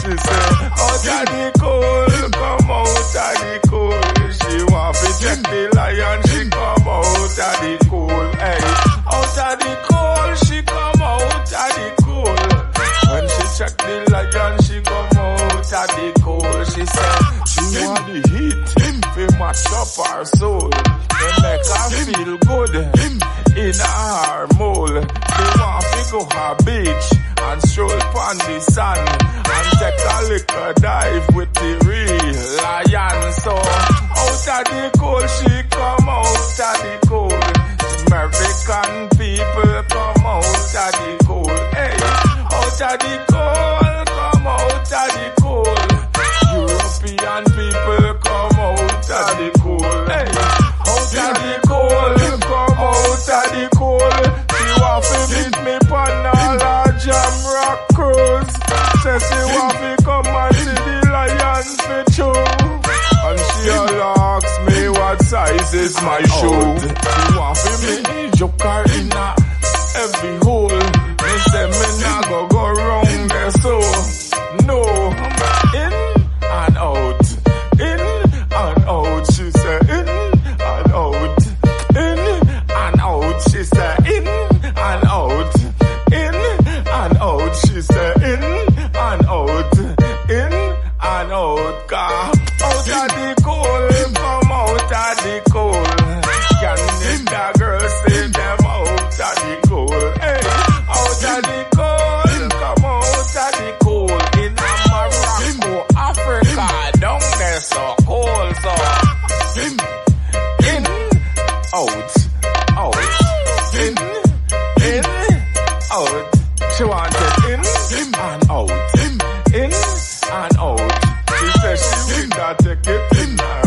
She say, out of the cold, come out of the cold. She want to check the lion, she come out of the cold. Hey, out of the cold, she come out of the cold. When she check the lion, she come out of the cold. She say, she want the heat, fi mash up her soul. They make her feel good in her mole. She want to go her beach and stroll upon the sun and take a little dive with the real lion. So out of the cold, she come out of the cold. American people come out of the cold. Hey, out of the cold, come out of the cold. European people come out of the cold. Hey, out of the cold, come out of the cold. She want to meet me on a jam rock cruise. Say she want to come and see the lion for true. And she all asks me what size is my shoe. She want to me joker in a every hole. Me say me nah go round there so. No, in and out, in and out. She say in and out, in and out. She say in and out, in and out. She say in and out, in and out. Cause out of the cold, come out of the cold. Can the girl say them out of the cold? Hey, out of the cold, come out of the cold. In Morocco, Africa, down there so cold, so in, out, in, out. She wanted in and out, in and out. She said she will not take it in her